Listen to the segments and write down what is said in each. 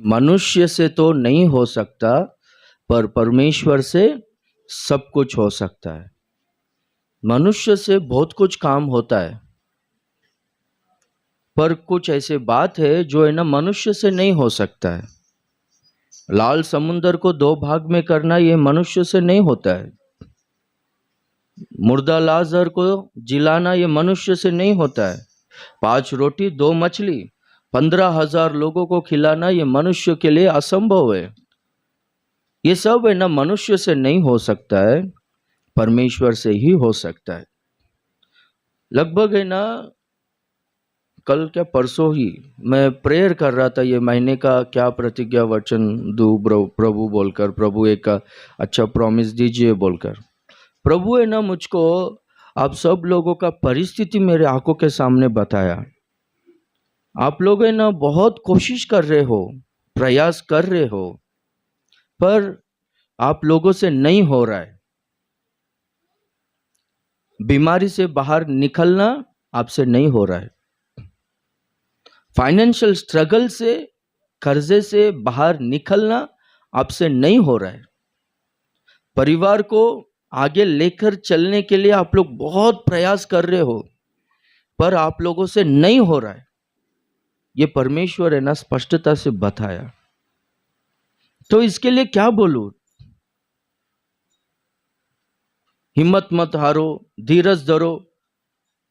मनुष्य से तो नहीं हो सकता, पर परमेश्वर से सब कुछ हो सकता है। मनुष्य से बहुत कुछ काम होता है, पर कुछ ऐसे बात है जो है ना मनुष्य से नहीं हो सकता है। लाल समुंदर को दो भाग में करना ये मनुष्य से नहीं होता है। मुर्दा लाजर को जिलाना ये मनुष्य से नहीं होता है। 5 रोटी 2 मछली 15,000 लोगों को खिलाना ये मनुष्य के लिए असंभव है। ये सब है ना मनुष्य से नहीं हो सकता है, परमेश्वर से ही हो सकता है। लगभग है ना कल क्या परसों ही मैं प्रेयर कर रहा था, ये महीने का क्या प्रतिज्ञा वचन दूं प्रभु बोलकर, प्रभु एक अच्छा प्रॉमिस दीजिए बोलकर। प्रभु है ना मुझको आप सब लोगों का परिस्थिति मेरे आंखों के सामने बताया। आप लोग है ना बहुत कोशिश कर रहे हो, प्रयास कर रहे हो, पर आप लोगों से नहीं हो रहा है। बीमारी से बाहर निकलना आपसे नहीं हो रहा है। फाइनेंशियल स्ट्रगल से, कर्जे से बाहर निकलना आपसे नहीं हो रहा है। परिवार को आगे लेकर चलने के लिए आप लोग बहुत प्रयास कर रहे हो, पर आप लोगों से नहीं हो रहा है। ये परमेश्वर है ना स्पष्टता से बताया। तो इसके लिए क्या बोलूं? हिम्मत मत हारो, धीरज धरो,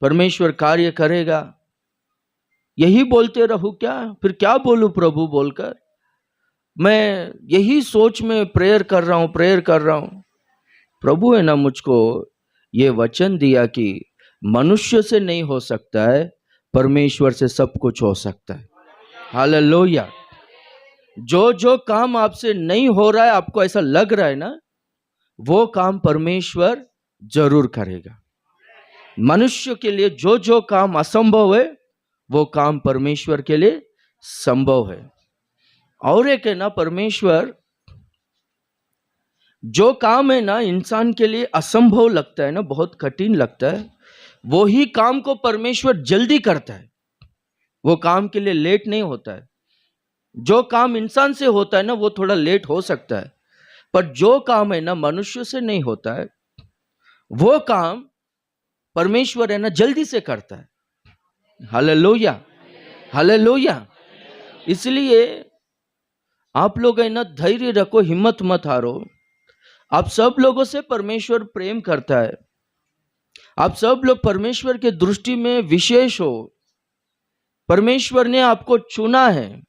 परमेश्वर कार्य करेगा, यही बोलते रहूं क्या? फिर क्या बोलूं प्रभु बोलकर? मैं यही सोच में प्रेयर कर रहा हूं। प्रभु है ना मुझको ये वचन दिया कि मनुष्य से नहीं हो सकता है, परमेश्वर से सब कुछ हो सकता है। हालेलुया। जो काम आपसे नहीं हो रहा है, आपको ऐसा लग रहा है ना, वो काम परमेश्वर जरूर करेगा। मनुष्य के लिए जो काम असंभव है, वो काम परमेश्वर के लिए संभव है। और एक है ना परमेश्वर जो काम है ना इंसान के लिए असंभव लगता है ना, बहुत कठिन लगता है, वो ही काम को परमेश्वर जल्दी करता है। वो काम के लिए लेट नहीं होता है। जो काम इंसान से होता है ना वो थोड़ा लेट हो सकता है, पर जो काम है ना मनुष्य से नहीं होता है, वो काम परमेश्वर है ना जल्दी से करता है। Hallelujah, hallelujah. इसलिए आप लोग है ना धैर्य रखो, हिम्मत मत हारो। आप सब लोगों से परमेश्वर प्रेम करता है। आप सब लोग परमेश्वर के दृष्टि में विशेष हो। परमेश्वर ने आपको चुना है,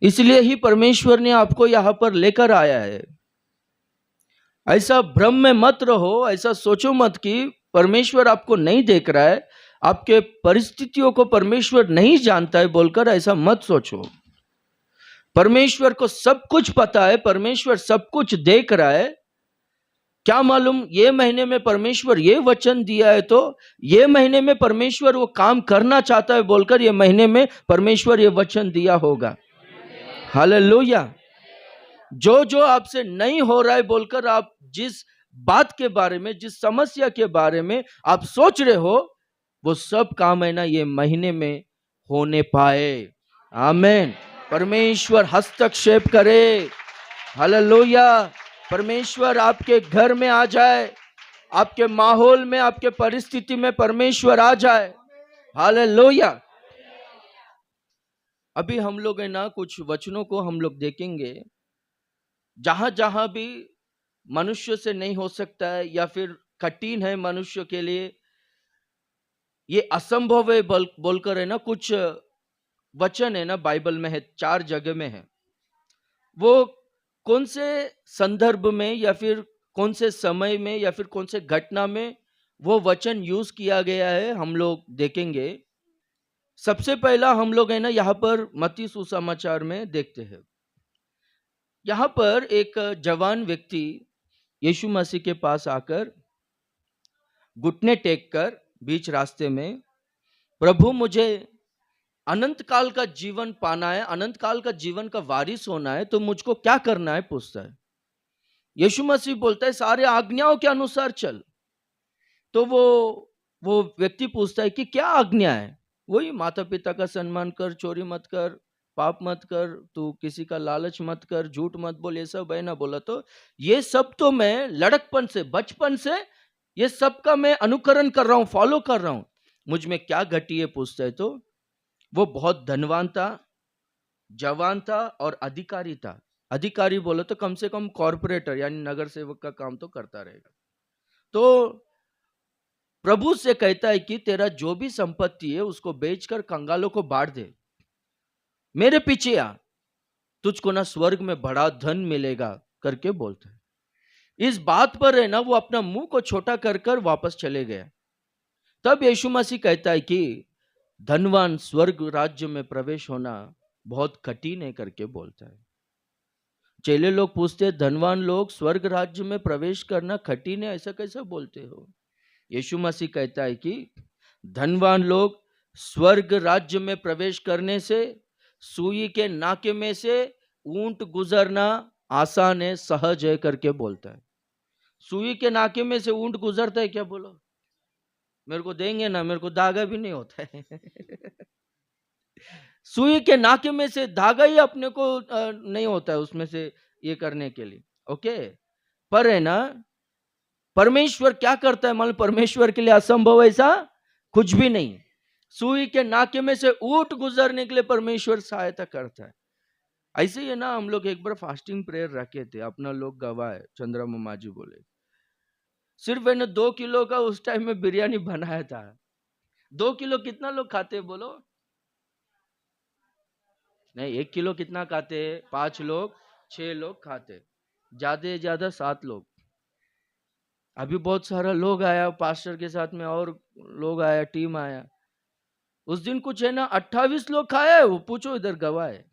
इसलिए ही परमेश्वर ने आपको यहां पर लेकर आया है। ऐसा भ्रम में मत रहो, ऐसा सोचो मत कि परमेश्वर आपको नहीं देख रहा है, आपके परिस्थितियों को परमेश्वर नहीं जानता है बोलकर ऐसा मत सोचो। परमेश्वर को सब कुछ पता है, परमेश्वर सब कुछ देख रहा है। क्या मालूम ये महीने में परमेश्वर ये वचन दिया है, तो ये महीने में परमेश्वर वो काम करना चाहता है बोलकर ये महीने में परमेश्वर ये वचन दिया होगा। हालेलुया। जो आपसे नहीं हो रहा है बोलकर आप जिस बात के बारे में, जिस समस्या के बारे में आप सोच रहे हो, वो सब काम है ना ये महीने में होने पाए। आमीन। परमेश्वर हस्तक्षेप करे। हालेलुया। परमेश्वर आपके घर में आ जाए, आपके माहौल में, आपके परिस्थिति में परमेश्वर आ जाए। हालेलुया। अभी हम लोग है ना कुछ वचनों को हम लोग देखेंगे, जहां जहां भी मनुष्य से नहीं हो सकता है या फिर कठिन है मनुष्य के लिए, ये असंभव है बोलकर है ना कुछ वचन है ना बाइबल में है, 4 जगह में है। वो कौन से संदर्भ में या फिर कौन से समय में या फिर कौन से घटना में वो वचन यूज किया गया है, हम लोग देखेंगे। सबसे पहला हम लोग है ना यहाँ पर मत्ती सुसमाचार में देखते हैं। यहाँ पर एक जवान व्यक्ति यीशु मसीह के पास आकर घुटने टेक कर बीच रास्ते में, प्रभु मुझे अनंत काल का जीवन पाना है, अनंत काल का जीवन का वारिस होना है, तो मुझको क्या करना है पूछता है। यीशु मसीह बोलता है सारे आज्ञाओं के अनुसार चल। तो वो व्यक्ति पूछता है कि क्या आज्ञा है? वही माता पिता का सम्मान कर, चोरी मत कर, पाप मत कर, तू किसी का लालच मत कर, झूठ मत बोल, ये सब है ना बोला। तो ये सब तो मैं लड़कपन से, बचपन से ये सब का मैं अनुकरण कर रहा हूं, फॉलो कर रहा हूं। मुझ में क्या घटी है पूछता है तो वो बहुत धनवान था, जवान था और अधिकारी था। अधिकारी बोलो तो कम से कम कॉर्पोरेटर यानी नगर सेवक का काम तो करता रहेगा। तो प्रभु से कहता है कि तेरा जो भी संपत्ति है उसको बेचकर कंगालों को बांट दे, मेरे पीछे आ, तुझको ना स्वर्ग में बड़ा धन मिलेगा करके बोलता है। इस बात पर है ना वो अपना मुंह को छोटा कर कर वापस चले गया। तब यीशु मसीह कहता है कि धनवान स्वर्ग राज्य में प्रवेश होना बहुत कठिन है करके बोलता है। चेले लोग पूछते हैं, धनवान लोग स्वर्ग राज्य में प्रवेश करना कठिन है, ऐसा कैसा बोलते हो? यीशु मसीह कहता है कि धनवान लोग स्वर्ग राज्य में प्रवेश करने से सुई के नाके में से ऊंट गुजरना आसान है, सहज है करके बोलता है। सुई के नाके में से ऊंट गुजरता है क्या? बोलो, मेरे को देंगे ना, मेरे को धागा भी नहीं होता है। सुई के नाके में से धागा ही अपने को नहीं होता है उसमें से ये करने के लिए। ओके, पर है ना परमेश्वर क्या करता है? मान लो परमेश्वर के लिए असंभव ऐसा कुछ भी नहीं। सुई के नाके में से ऊंट गुजरने के लिए परमेश्वर सहायता करता है। ऐसे ही है ना, हम लोग एक बार फास्टिंग प्रेयर रखे थे, अपना लोग गवाए, चंद्रमा माँ जी बोले, सिर्फ है ना 2 किलो का उस टाइम में बिरयानी बनाया था। 2 किलो कितना लोग खाते हैं बोलो? नहीं, 1 किलो कितना खाते हैं? 5 लोग, 6 लोग खाते, ज्यादा से ज्यादा 7 लोग। अभी बहुत सारा लोग आया पास्टर के साथ में, और लोग आया, टीम आया। उस दिन कुछ है ना 28 लोग खाया है, वो पूछो इधर गवाह है।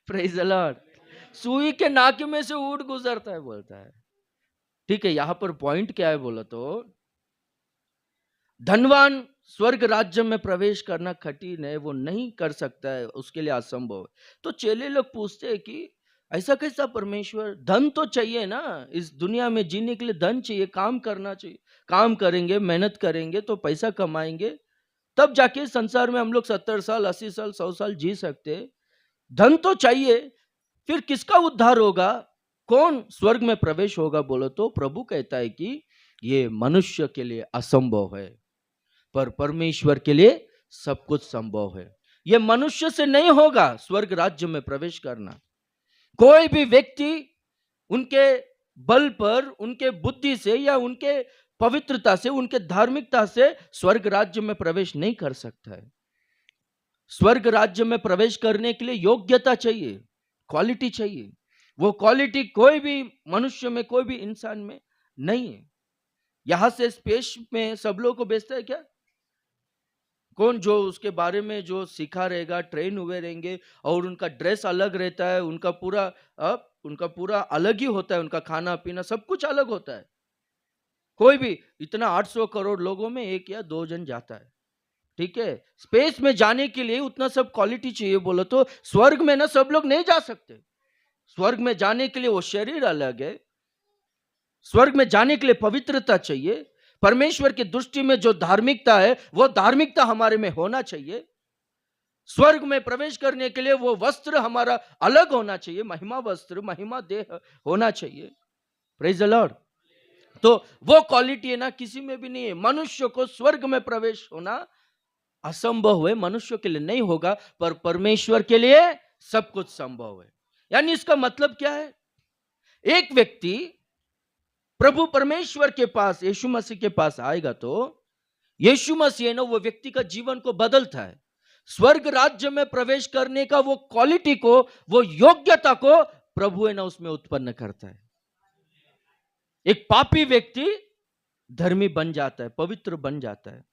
Praise the Lord. सुई के नाके में से ऊंट गुजरता है बोलता है। ठीक है, यहां पर पॉइंट क्या है बोला तो धनवान स्वर्ग राज्य में प्रवेश करना कठिन है, वो नहीं कर सकता है, उसके लिए असंभव है। तो चेले लोग पूछते हैं कि ऐसा कैसा परमेश्वर? धन तो चाहिए ना, इस दुनिया में जीने के लिए धन चाहिए, काम करना चाहिए। काम करेंगे, मेहनत करेंगे तो पैसा कमाएंगे, तब जाके संसार में हम लोग 70 साल, 80 साल, 100 साल जी सकते। धन तो चाहिए, फिर किसका उद्धार होगा? कौन स्वर्ग में प्रवेश होगा? बोलो तो प्रभु कहता है कि ये मनुष्य के लिए असंभव है, पर परमेश्वर के लिए सब कुछ संभव है। यह मनुष्य से नहीं होगा स्वर्ग राज्य में प्रवेश करना। कोई भी व्यक्ति उनके बल पर, उनके बुद्धि से या उनके पवित्रता से, उनके धार्मिकता से स्वर्ग राज्य में प्रवेश नहीं कर सकता है। स्वर्ग राज्य में प्रवेश करने के लिए योग्यता चाहिए, क्वालिटी चाहिए। वो क्वालिटी कोई भी मनुष्य में, कोई भी इंसान में नहीं है। यहां से स्पेस में सब लोगों को भेजता है क्या? कौन जो उसके बारे में जो सीखा रहेगा, ट्रेन हुए रहेंगे, और उनका ड्रेस अलग रहता है, उनका पूरा अलग ही होता है, उनका खाना पीना सब कुछ अलग होता है। कोई भी इतना 800 करोड़ लोगों में 1 या 2 जन जाता है। ठीक है, स्पेस में जाने के लिए उतना सब क्वालिटी चाहिए बोलो तो स्वर्ग में ना सब लोग नहीं जा सकते। स्वर्ग में जाने के लिए वो शरीर अलग है, स्वर्ग में जाने के लिए पवित्रता चाहिए। परमेश्वर की दृष्टि में जो धार्मिकता है वो धार्मिकता हमारे में होना चाहिए। स्वर्ग में प्रवेश करने के लिए वो वस्त्र हमारा अलग होना चाहिए, महिमा वस्त्र, महिमा देह होना चाहिए। Praise the Lord. तो वो क्वालिटी है ना किसी में भी नहीं है। मनुष्य को स्वर्ग में प्रवेश होना असंभव है, मनुष्य के लिए नहीं होगा, पर परमेश्वर के लिए सब कुछ संभव है। यानी इसका मतलब क्या है? एक व्यक्ति प्रभु परमेश्वर के पास, यीशु मसीह के पास आएगा तो यीशु मसीह है ना वो व्यक्ति का जीवन को बदलता है। स्वर्ग राज्य में प्रवेश करने का वो क्वालिटी को, वो योग्यता को प्रभु है ना उसमें उत्पन्न करता है। एक पापी व्यक्ति धर्मी बन जाता है, पवित्र बन जाता है।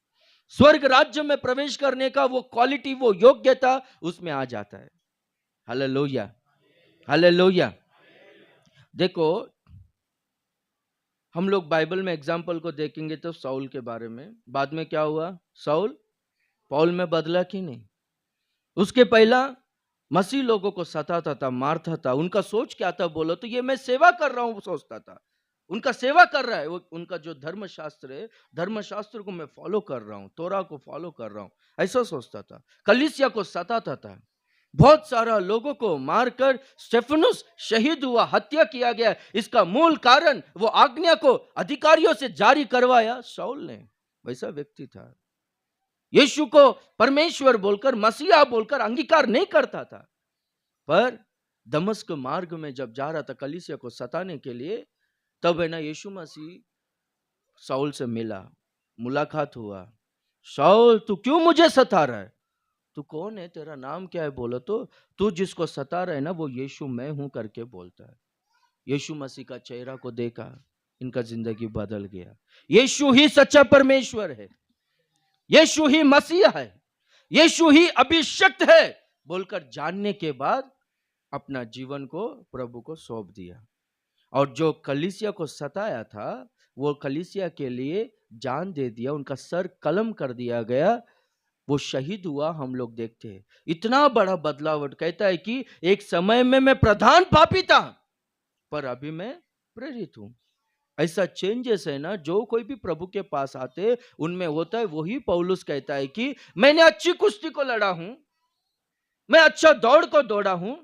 स्वर्ग राज्य में प्रवेश करने का वो क्वालिटी, वो योग्यता उसमें आ जाता है। Hallelujah, hallelujah. देखो, हम लोग बाइबल में एग्जाम्पल को देखेंगे तो साउल के बारे में, बाद में क्या हुआ? साउल पौल में बदला कि नहीं? उसके पहला मसीह लोगों को सताता था, मारता था। उनका सोच क्या था बोलो तो ये मैं सेवा कर रहा हूं सोचता था। उनका सेवा कर रहा है वो, उनका जो धर्मशास्त्र है, धर्मशास्त्र को मैं फॉलो कर रहा हूं, तोरा को फॉलो कर रहा हूं, ऐसा सोचता था। कलीसिया को सताता था, बहुत सारा लोगों को मारकर स्टेफनुस शहीद हुआ, हत्या किया गया। इसका मूल कारण वो आज्ञा को अधिकारियों से जारी करवाया शाऊल ने। वैसा व्यक्ति था, यीशु को परमेश्वर बोलकर, मसीहा बोलकर अंगीकार नहीं करता था। पर दमस्क मार्ग में जब जा रहा था कलीसिया को सताने के लिए, तब है ना यीशु मसीह शाऊल से मिला, मुलाकात हुआ। शाऊल तू क्यों मुझे सता रहा है? तू कौन है, तेरा नाम क्या है? बोलो तो तू जिसको सता रहा है ना वो यीशु मैं हूं करके बोलता है। यीशु मसीह का चेहरा को देखा, इनका जिंदगी बदल गया। यीशु ही सच्चा परमेश्वर है, यीशु ही मसीहा है, यीशु ही अभिषिक्त है बोलकर जानने के बाद अपना जीवन को प्रभु को सौंप दिया। और जो कलीसिया को सताया था वो कलीसिया के लिए जान दे दिया, उनका सर कलम कर दिया गया, वो शहीद हुआ। हम लोग देखते हैं इतना बड़ा बदलाव। कहता है कि एक समय में मैं प्रधान पापी था पर अभी मैं प्रेरित हूं। ऐसा चेंजेस है ना, जो कोई भी प्रभु के पास आते उनमें होता है। वही पौलुस कहता है कि मैंने अच्छी कुश्ती को लड़ा हूं, मैं अच्छा दौड़ को दौड़ा हूं,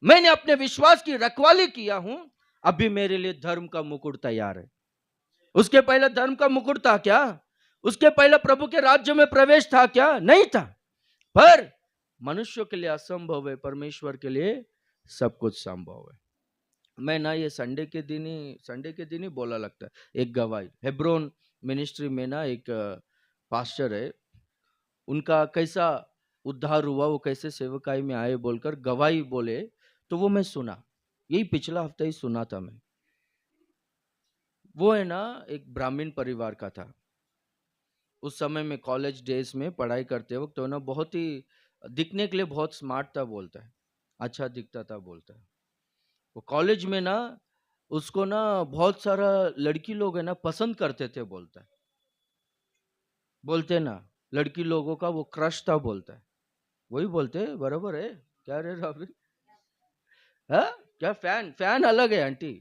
मैंने अपने विश्वास की रखवाली किया हूं, अभी मेरे लिए धर्म का मुकुट तैयार है। उसके पहले धर्म का मुकुट था क्या? उसके पहले प्रभु के राज्य में प्रवेश था क्या? नहीं था। पर मनुष्य के लिए असंभव है, परमेश्वर के लिए सब कुछ संभव है। मैं ना ये संडे के दिन ही बोला लगता है। एक गवाही हेब्रोन मिनिस्ट्री में ना एक पास्टर है, उनका कैसा उद्धार हुआ, वो कैसे सेवकाई में आए बोलकर गवाही बोले, तो वो मैं सुना, यही पिछला हफ्ता ही सुना था मैं। वो है ना एक ब्राह्मण परिवार का था। उस समय में कॉलेज डेज में पढ़ाई करते वक्त तो ना बहुत ही दिखने के लिए बहुत स्मार्ट था, बोलता है, अच्छा दिखता था बोलता है। वो कॉलेज में ना उसको ना बहुत सारा लड़की लोग है ना पसंद करते थे बोलता है। बोलते ना लड़की लोगों का वो क्रश था बोलता है। वही बोलते बराबर है क्या रे रॉबिन? हाँ क्या फैन फैन अलग है आंटी।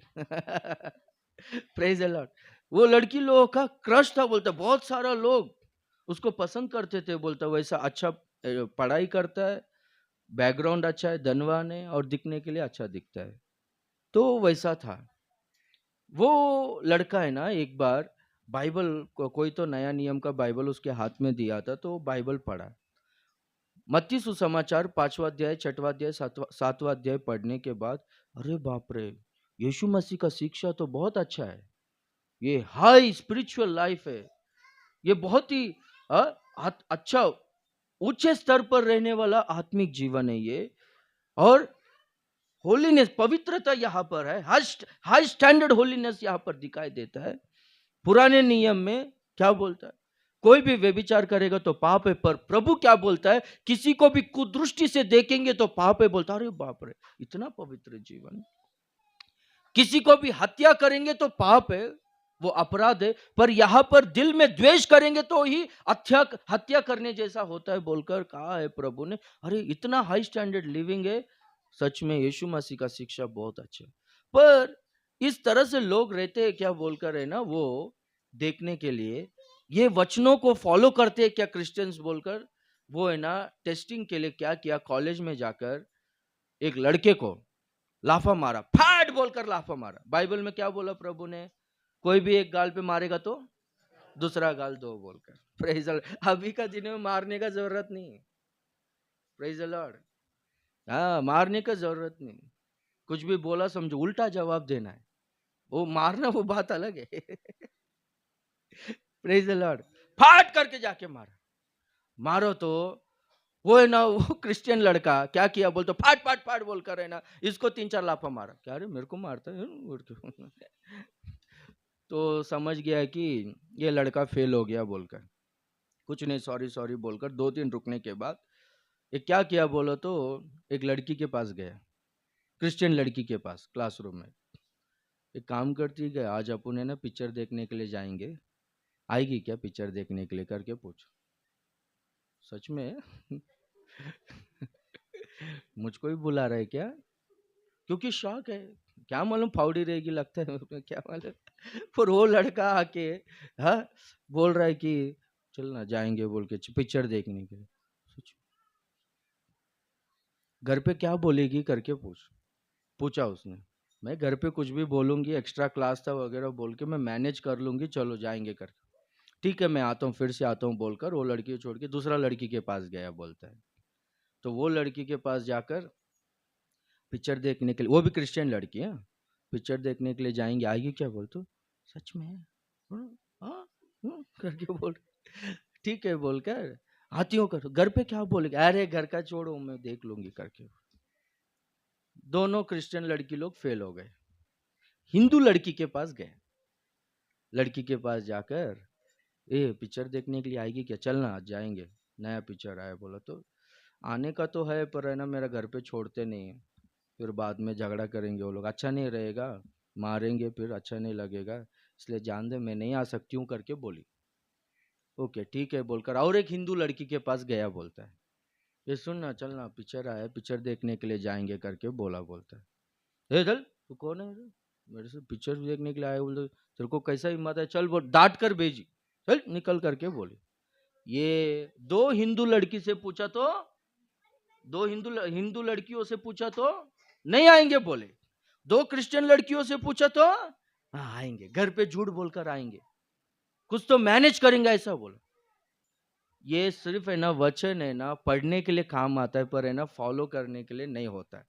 Praise the Lord. वो लड़की लोगों का क्रश था बोलता है, बहुत सारा लोग उसको पसंद करते थे बोलता है। वैसा अच्छा पढ़ाई करता है, बैकग्राउंड अच्छा है, धनवान है और दिखने के लिए अच्छा दिखता है, तो वैसा था। वो लड़का है ना एक बार बाइबल को, कोई तो नया नियम का बाइबल उसके हाथ में दिया था, तो बाइबल पढ़ा। मत्ती सुसमाचार 5वां अध्याय 6वां अध्याय 7वां अध्याय पढ़ने के बाद अरे बाप रे, यीशु मसीह का शिक्षा तो बहुत अच्छा है, ये हाई स्पिरिचुअल लाइफ है, ये बहुत ही अच्छा ऊंचे स्तर पर रहने वाला आत्मिक जीवन है ये। और होलीनेस, पवित्रता यहाँ पर है, हाई स्टैंडर्ड होलीनेस यहाँ पर दिखाई देता है। पुराने नियम में क्या बोलता है? कोई भी व्यभिचार करेगा तो पाप है, पर प्रभु क्या बोलता है? किसी को भी कुदृष्टि से देखेंगे तो पाप है बोलता है। अरे बाप रे, इतना पवित्र जीवन। किसी को भी हत्या करेंगे तो पाप है, वो अपराध है, पर यहां पर दिल में द्वेष करेंगे तो ही हत्या करने जैसा होता है बोलकर कहा है प्रभु ने। अरे इतना हाई स्टैंडर्ड लिविंग है। सच में यीशु मसीह का शिक्षा बहुत अच्छा है। पर इस तरह से लोग रहते हैं क्या बोलकर है ना, वो देखने के लिए ये वचनों को फॉलो करते हैं क्या क्रिश्चियंस बोलकर। वो है ना टेस्टिंग के लिए क्या किया, कॉलेज में जाकर एक लड़के को लाफा मारा, फाट बोलकर लाफा मारा। बाइबल में क्या बोला प्रभु ने? कोई भी एक गाल पे मारेगा तो दूसरा गाल दो बोलकर। Praise the Lord. अभी का दिन में मारने का जरूरत नहीं। Praise the Lord. हाँ, मारने का जरूरत नहीं, कुछ भी बोला समझो उल्टा जवाब देना है, वो मारना वो बात अलग है। Praise the Lord. फाट करके जाके मारा, मारो तो वो है ना, वो क्रिश्चियन लड़का क्या किया बोलते, फाट फाट फाट बोलकर है ना इसको 3-4 लाफा मारा। क्या रे मेरे को मारता है? तो समझ गया कि ये लड़का फेल हो गया बोलकर, कुछ नहीं सॉरी सॉरी बोलकर 2 दिन रुकने के बाद ये क्या किया बोलो तो एक लड़की के पास गया, क्रिश्चियन लड़की के पास, क्लासरूम में। एक काम करती है, आज अपन है ना पिक्चर देखने के लिए जाएंगे, आएगी क्या पिक्चर देखने के लिए करके पूछ। सच में मुझको भी बुला रहा है क्या? क्योंकि शौक है, क्या मालूम फाउडी रहेगी लगता है क्या मालूम। फिर वो लड़का आके हाँ बोल रहा है कि चल ना जाएंगे बोल के पिक्चर देखने के लिए। घर पे क्या बोलेगी करके पूछा उसने। मैं घर पे कुछ भी बोलूंगी, एक्स्ट्रा क्लास था वगैरह बोल के मैं मैनेज कर लूंगी, चलो जाएंगे करके। ठीक है मैं आता हूँ, फिर से आता हूँ बोलकर वो लड़की को छोड़ के दूसरा लड़की के पास गया बोलता है। तो वो लड़की के पास जाकर पिक्चर देखने के लिए, वो भी क्रिश्चियन लड़की है, पिक्चर देखने के लिए जाएंगे, आएगी क्या बोल तो सच में हाँ करके बोल, ठीक है बोलकर आती हूँ कर, घर पे क्या बोलेगी, अरे घर का छोड़ो मैं देख लूंगी करके। दोनों क्रिश्चियन लड़की लोग फेल हो गए। हिंदू लड़की के पास गए, लड़की के पास जाकर ए पिक्चर देखने के लिए आएगी क्या, चलना आज जाएंगे, नया पिक्चर आया। बोला तो आने का तो है पर है ना मेरा घर पे छोड़ते नहीं है, फिर बाद में झगड़ा करेंगे वो लोग, अच्छा नहीं रहेगा, मारेंगे फिर अच्छा नहीं लगेगा, इसलिए जान दे मैं नहीं आ सकती हूँ करके बोली। ओके ठीक है बोलकर और एक हिंदू लड़की के पास गया, बोलता है ये सुन ना चलना पिक्चर आया, पिक्चर देखने के लिए जाएंगे करके बोला। बोलता है ए चल तू कौन है रे? मेरे से पिक्चर देखने के लिए आया, बोलते तेरे को कैसा हिम्मत है, चल बोल, डांट कर भेजी, चल निकल करके बोली। ये दो हिंदू लड़की से पूछा तो, दो हिंदू लड़कियों से पूछा तो नहीं आएंगे बोले, दो क्रिश्चियन लड़कियों से पूछा तो हाँ आएंगे, घर पे झूठ बोलकर आएंगे, कुछ तो मैनेज करेंगे ऐसा बोला। ये सिर्फ है ना वचन है ना पढ़ने के लिए काम आता है, पर है ना फॉलो करने के लिए नहीं होता है,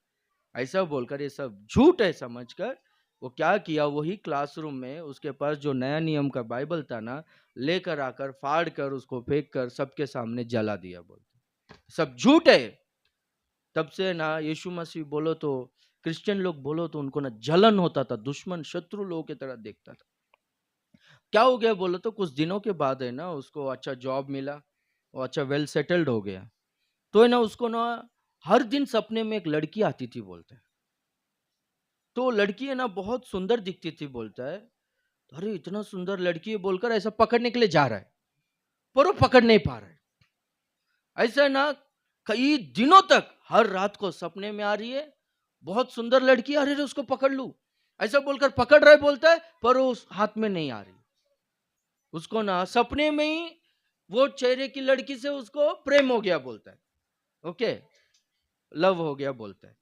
ऐसा बोलकर ये सब झूठ है समझकर वो क्या किया, वही क्लासरूम में उसके पास जो नया नियम का बाइबल था ना, लेकर आकर फाड़ कर उसको फेंक कर सबके सामने जला दिया। बोलते सब झूठ है। तब से ना यीशु मसीह बोलो तो, क्रिश्चियन लोग बोलो तो उनको ना जलन होता था, दुश्मन शत्रु लोगों की तरह देखता था। क्या हो गया बोलो तो कुछ दिनों के बाद है ना उसको अच्छा जॉब मिला, वो अच्छा वेल सेटल्ड हो गया। तो है ना उसको ना हर दिन सपने में एक लड़की आती थी बोलते हैं। तो लड़की है ना बहुत सुंदर दिखती थी बोलता है, अरे इतना सुंदर लड़की है बोलकर ऐसा पकड़ने के लिए जा रहा है, पर वो पकड़ नहीं पा रहा है। ऐसा ना कई दिनों तक हर रात को सपने में आ रही है, बहुत सुंदर लड़की, अरे उसको पकड़ लूं ऐसा बोलकर पकड़ रहा है बोलता है, पर वो उस हाथ में नहीं आ रही। उसको ना सपने में ही वो चेहरे की लड़की से उसको प्रेम हो गया बोलता है, ओके लव हो गया बोलता है।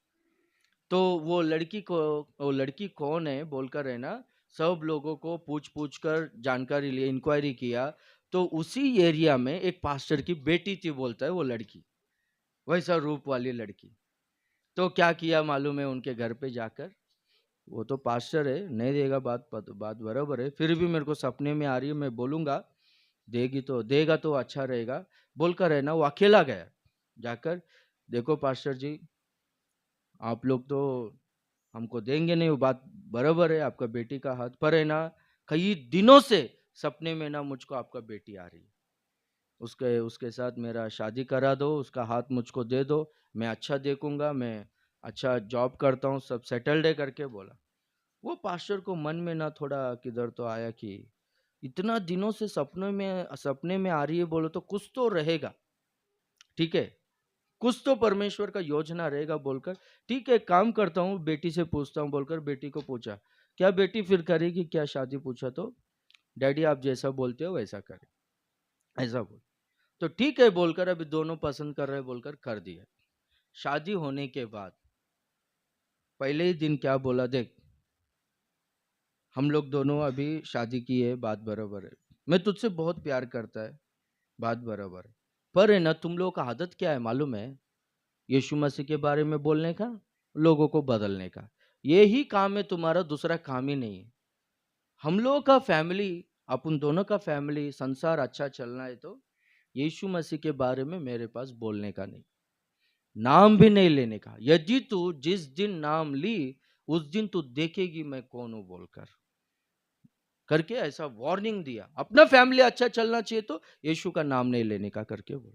तो वो लड़की कौन है बोलकर है ना सब लोगों को पूछ पूछ कर जानकारी लिए, इंक्वायरी किया। तो उसी एरिया में एक पास्टर की बेटी थी बोलता है वो लड़की, वैसा रूप वाली लड़की। तो क्या किया मालूम है, उनके घर पे जाकर, वो तो पास्टर है नहीं देगा, बात बराबर है, फिर भी मेरे को सपने में आ रही है, मैं बोलूंगा देगा तो अच्छा रहेगा बोलकर है ना वो अकेला गया जाकर। देखो पास्टर जी आप लोग तो हमको देंगे नहीं, वो बात बराबर है, आपका बेटी का हाथ पर है ना कई दिनों से सपने में ना मुझको आपका बेटी आ रही है, उसके उसके साथ मेरा शादी करा दो, उसका हाथ मुझको दे दो, मैं अच्छा देखूंगा, मैं अच्छा जॉब करता हूँ, सब सेटल्ड है करके बोला। वो पास्टर को मन में ना थोड़ा किधर तो आया कि इतना दिनों से सपने में आ रही है बोलो तो कुछ तो रहेगा, ठीक है कुछ तो परमेश्वर का योजना रहेगा बोलकर, ठीक है काम करता हूँ बेटी से पूछता हूँ बोलकर बेटी को पूछा, क्या बेटी फिर करेगी क्या शादी, पूछा तो डैडी आप जैसा बोलते हो वैसा करें, ऐसा बोल। तो ठीक है बोलकर अभी दोनों पसंद कर रहे हैं बोलकर कर दिया। शादी होने के बाद पहले ही दिन क्या बोला, देख हम लोग दोनों अभी शादी की है, बात बराबर है, मैं तुझसे बहुत प्यार करता है, बात बराबर है, पर है ना तुम लोगों का आदत क्या है मालूम है, यीशु मसीह के बारे में बोलने का, लोगों को बदलने का, यही काम है तुम्हारा, दूसरा काम ही नहीं है। हम लोगों का फैमिली, अपन दोनों का फैमिली संसार अच्छा चलना है तो यीशु मसीह के बारे में मेरे पास बोलने का नहीं, नाम भी नहीं लेने का, यदि तू जिस दिन नाम ली उस दिन तू देखेगी मैं कौन हूं बोलकर करके ऐसा वार्निंग दिया। अपना फैमिली अच्छा चलना चाहिए तो यीशु का नाम नहीं लेने का करके बोल।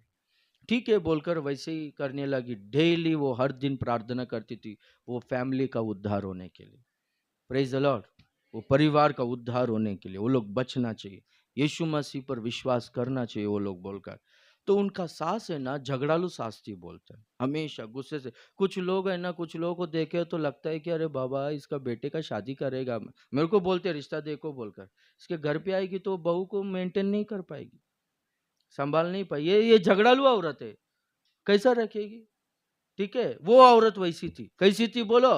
ठीक है बोलकर वैसे ही करने लगी, डेली वो हर दिन प्रार्थना करती थी वो फैमिली का उद्धार होने के लिए, प्रेज द लॉर्ड, वो परिवार का उद्धार होने के लिए वो लोग बचना चाहिए, यीशु मसीह पर विश्वास करना चाहिए वो लोग बोलकर। तो उनका सास है ना झगड़ालू सास थी बोलते हैं, हमेशा गुस्से से, कुछ लोग है ना कुछ लोगों को देखे तो लगता है कि अरे बाबा इसका बेटे का शादी करेगा, मेरे को बोलते रिश्ता देखो बोलकर, इसके घर पे आएगी तो बहू को मेंटेन नहीं कर पाएगी, संभाल नहीं पाई, ये झगड़ालू औरत है, कैसा रखेगी। ठीक है, वो औरत वैसी थी। कैसी थी बोलो?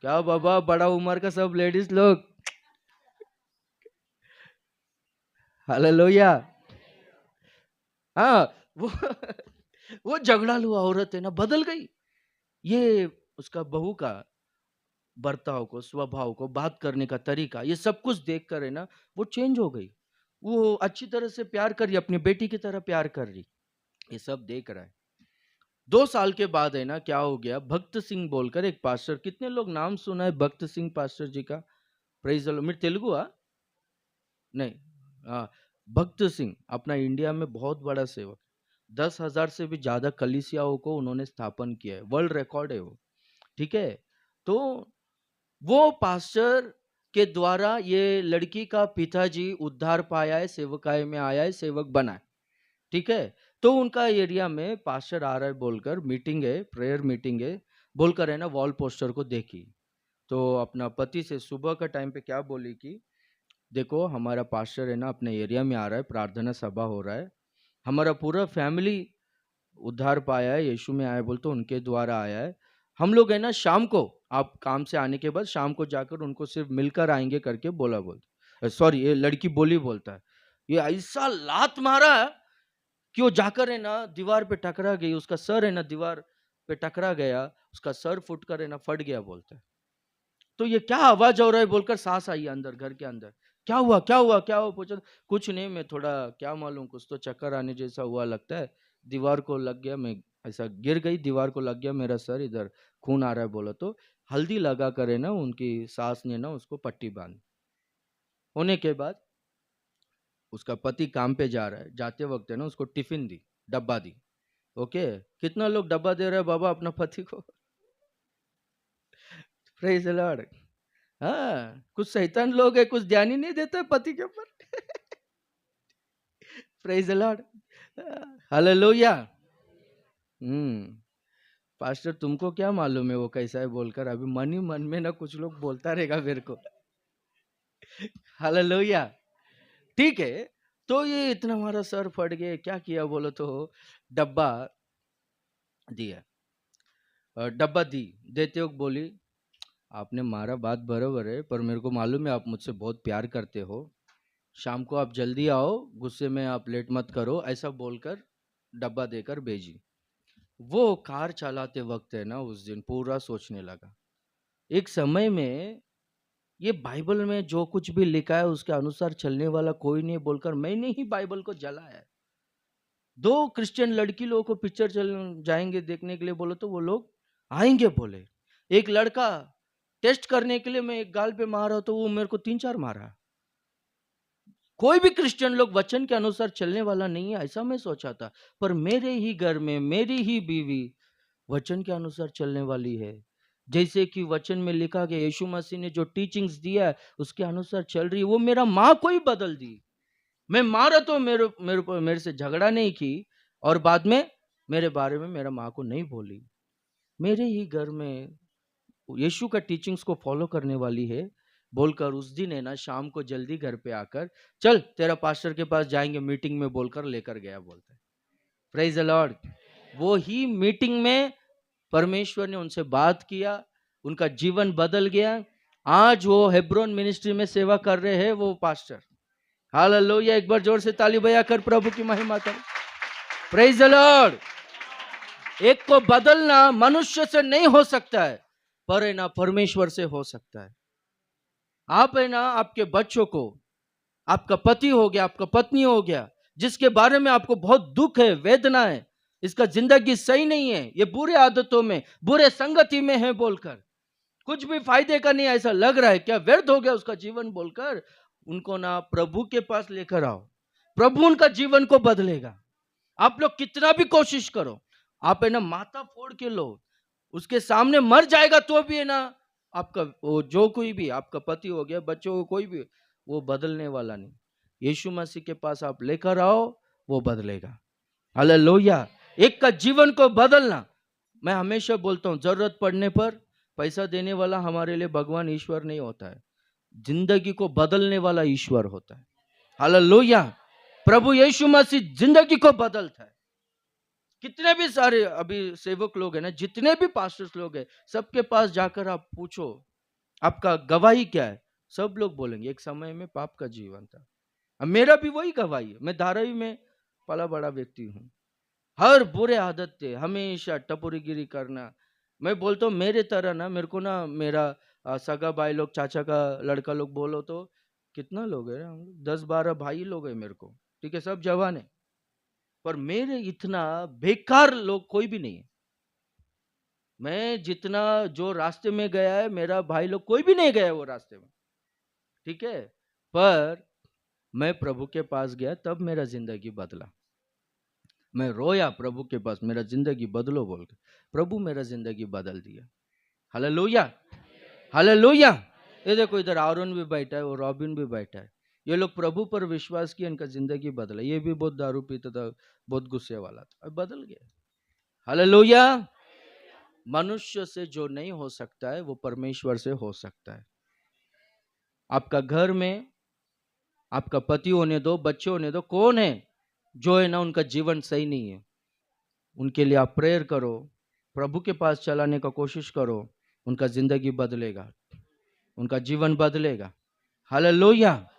क्या बाबा, बड़ा उम्र का सब लेडीज लोग, हालेलुया। हाँ, वो वो झगड़ालू औरत है ना, बदल गई। ये उसका बहू का बर्ताव को, स्वभाव को, बात करने का तरीका, ये सब कुछ देखकर है ना वो चेंज हो गई। वो अच्छी तरह से प्यार कर रही, अपनी बेटी की तरह प्यार कर रही। ये सब देख रहा है। 2 साल के बाद है ना क्या हो गया, भक्त सिंह बोलकर एक पास्टर, कितने लोग नाम सुना है भक्त सिंह पास्टर जी का? Praise the Lord. मेरे तेलुगु नहीं, हाँ, भक्त सिंह अपना इंडिया में बहुत बड़ा सेवक, 10,000 से भी ज्यादा कलीसियाओं को उन्होंने स्थापन किया है, वर्ल्ड रिकॉर्ड है वो। ठीक है, तो वो पास्टर के द्वारा ये लड़की का पिताजी उद्धार पाया है, सेवकाई में आया है, सेवक बना है। ठीक है, तो उनका एरिया में पास्टर आ रहा है बोलकर, मीटिंग है, प्रेयर मीटिंग है बोलकर है ना, वॉल पोस्टर को देखी। तो अपना पति से सुबह का टाइम पे क्या बोली कि देखो हमारा पास्टर है ना अपने एरिया में आ रहा है, प्रार्थना सभा हो रहा है, हमारा पूरा फैमिली उद्धार पाया है, यीशु में आया बोलते उनके द्वारा आया है। हम लोग है ना शाम को, आप काम से आने के बाद शाम को जाकर उनको सिर्फ मिलकर आएंगे करके बोला, बोलते सॉरी ये लड़की बोली, बोलता है ये ऐसा लात मारा कि वो जाकर है ना दीवार पे टकरा गई, उसका सर है ना दीवार पे टकरा गया, उसका सर फुट कर है ना फट गया, बोलता है। तो ये क्या आवाज हो रहा है बोलकर सास आई अंदर, घर के अंदर। क्या हुआ, क्या हुआ, क्या हुआ पूछा। कुछ नहीं, मैं थोड़ा क्या मालूम, कुछ तो चक्कर आने जैसा हुआ लगता है, दीवार को लग गया, मैं ऐसा गिर गई, दीवार को लग गया मेरा सर, इधर खून आ रहा है बोला। तो हल्दी लगा कर है ना उनकी सास ने ना उसको पट्टी बांधी। होने के बाद उसका पति काम पे जा रहा है, जाते वक्त है ना उसको टिफिन दी, डब्बा दी। ओके, कितना लोग डब्बा दे रहे हैं बाबा अपना पति को? Praise the Lord. हाँ, कुछ शैतान लोग है, कुछ ध्यान ही नहीं देता पति के ऊपर। Praise the Lord, hallelujah. Pastor तुमको क्या मालूम है वो कैसा है बोलकर, अभी मन ही मन में ना कुछ लोग बोलता रहेगा मेरे को। हालेलुया। ठीक है, तो ये इतना हमारा सर फट गया, क्या किया बोलो तो डब्बा दिया, डब्बा दी, देते वक्त बोली आपने मारा बात बराबर है, पर मेरे को मालूम है आप मुझसे बहुत प्यार करते हो, शाम को आप जल्दी आओ, गुस्से में आप लेट मत करो, ऐसा बोलकर डब्बा देकर भेजी। वो कार चलाते वक्त है ना उस दिन पूरा सोचने लगा, एक समय में ये बाइबल में जो कुछ भी लिखा है उसके अनुसार चलने वाला कोई नहीं बोलकर मैंने ही बाइबल को जलाया है। 2 क्रिश्चियन लड़की लोगों को पिक्चर चल जाएंगे देखने के लिए बोलो तो वो लोग आएंगे बोले, एक लड़का टेस्ट करने के लिए मैं एक गाल पे मारा तो वो मेरे को 3-4 मारा। कोई भी क्रिश्चियन लोग वचन के अनुसार चलने वाला नहीं है ऐसा मैं सोचा था, पर मेरे ही घर में मेरी ही बीवी वचन के अनुसार चलने वाली है। जैसे कि वचन में लिखा गया, यीशु मसीह ने जो टीचिंग्स दिया है उसके अनुसार चल रही है। वो मेरा माँ को ही बदल दी। मैं मारा तो मेरे से झगड़ा नहीं की, और बाद में मेरे बारे में मेरा माँ को नहीं बोली। मेरे ही घर में यीशु का टीचिंग्स को फॉलो करने वाली है बोलकर उस दिन है ना शाम को जल्दी घर पे आकर चल तेरा पास्टर के पास जाएंगे मीटिंग में बोलकर लेकर गया, बोलता है। Praise the Lord. वो ही मीटिंग में परमेश्वर ने उनसे बात किया, उनका जीवन बदल गया। आज वो हेब्रोन मिनिस्ट्री में सेवा कर रहे हैं वो पास्टर। हालेलुया, एक बार जोर से ताली बजाकर प्रभु की महिमा करें। Praise the Lord. एक को बदलना मनुष्य से नहीं हो सकता है, पर है ना परमेश्वर से हो सकता है। आप है ना आपके बच्चों को, आपका पति हो गया, आपका पत्नी हो गया, जिसके बारे में आपको बहुत दुख है, वेदना है, इसका जिंदगी सही नहीं है, ये बुरे आदतों में, बुरे संगति में है बोलकर, कुछ भी फायदे का नहीं ऐसा लग रहा है, क्या व्यर्थ हो गया उसका जीवन बोलकर, उनको ना प्रभु के पास लेकर आओ। प्रभु उनका जीवन को बदलेगा। आप लोग कितना भी कोशिश करो, आप है ना माथा फोड़ के लो, उसके सामने मर जाएगा तो भी है ना आपका वो जो कोई भी आपका पति हो गया, बच्चों को कोई भी, वो बदलने वाला नहीं। यीशु मसीह के पास आप लेकर आओ, वो बदलेगा। हालेलुया। एक का जीवन को बदलना, मैं हमेशा बोलता हूं जरूरत पड़ने पर पैसा देने वाला हमारे लिए भगवान ईश्वर नहीं होता है, जिंदगी को बदलने वाला ईश्वर होता है। हालेलुया। प्रभु यीशु मसीह जिंदगी को बदलता है। कितने भी सारे अभी सेवक लोग हैं ना, जितने भी पास्टर्स लोग हैं, सबके पास जाकर आप पूछो आपका गवाही क्या है, सब लोग बोलेंगे एक समय में पाप का जीवन था। अब मेरा भी वही गवाही है। मैं धारावी में पला बड़ा व्यक्ति हूँ। हर बुरे आदत थे, हमेशा टपोरीगिरी करना। मैं बोलता हूँ मेरे तरह ना, मेरे को ना मेरा सगा भाई लोग, चाचा का लड़का लोग बोलो तो कितना लोग है, हम 10-12 भाई लोग हैं मेरे को, ठीक है, सब जवान है, पर मेरे इतना बेकार लोग कोई भी नहीं है। मैं जितना जो रास्ते में गया है, मेरा भाई लोग कोई भी नहीं गया वो रास्ते में, ठीक है। पर मैं प्रभु के पास गया, तब मेरा जिंदगी बदला। मैं रोया प्रभु के पास, मेरा जिंदगी बदलो बोल के। प्रभु मेरा जिंदगी बदल दिया। Hallelujah, hallelujah. ये देखो इधर आरोन भी बैठा है, वो रॉबिन भी बैठा है। ये लोग प्रभु पर विश्वास किया, इनका जिंदगी बदला। ये भी बहुत दारू पीता था, बहुत गुस्से वाला था, अब बदल गया। हालेलुया। मनुष्य से जो नहीं हो सकता है वो परमेश्वर से हो सकता है। आपका घर में आपका पति होने दो, बच्चे होने दो, कौन है जो है ना उनका जीवन सही नहीं है, उनके लिए आप प्रेयर करो, प्रभु के पास चलाने का कोशिश करो, उनका जिंदगी बदलेगा, उनका जीवन बदलेगा। हालेलुया।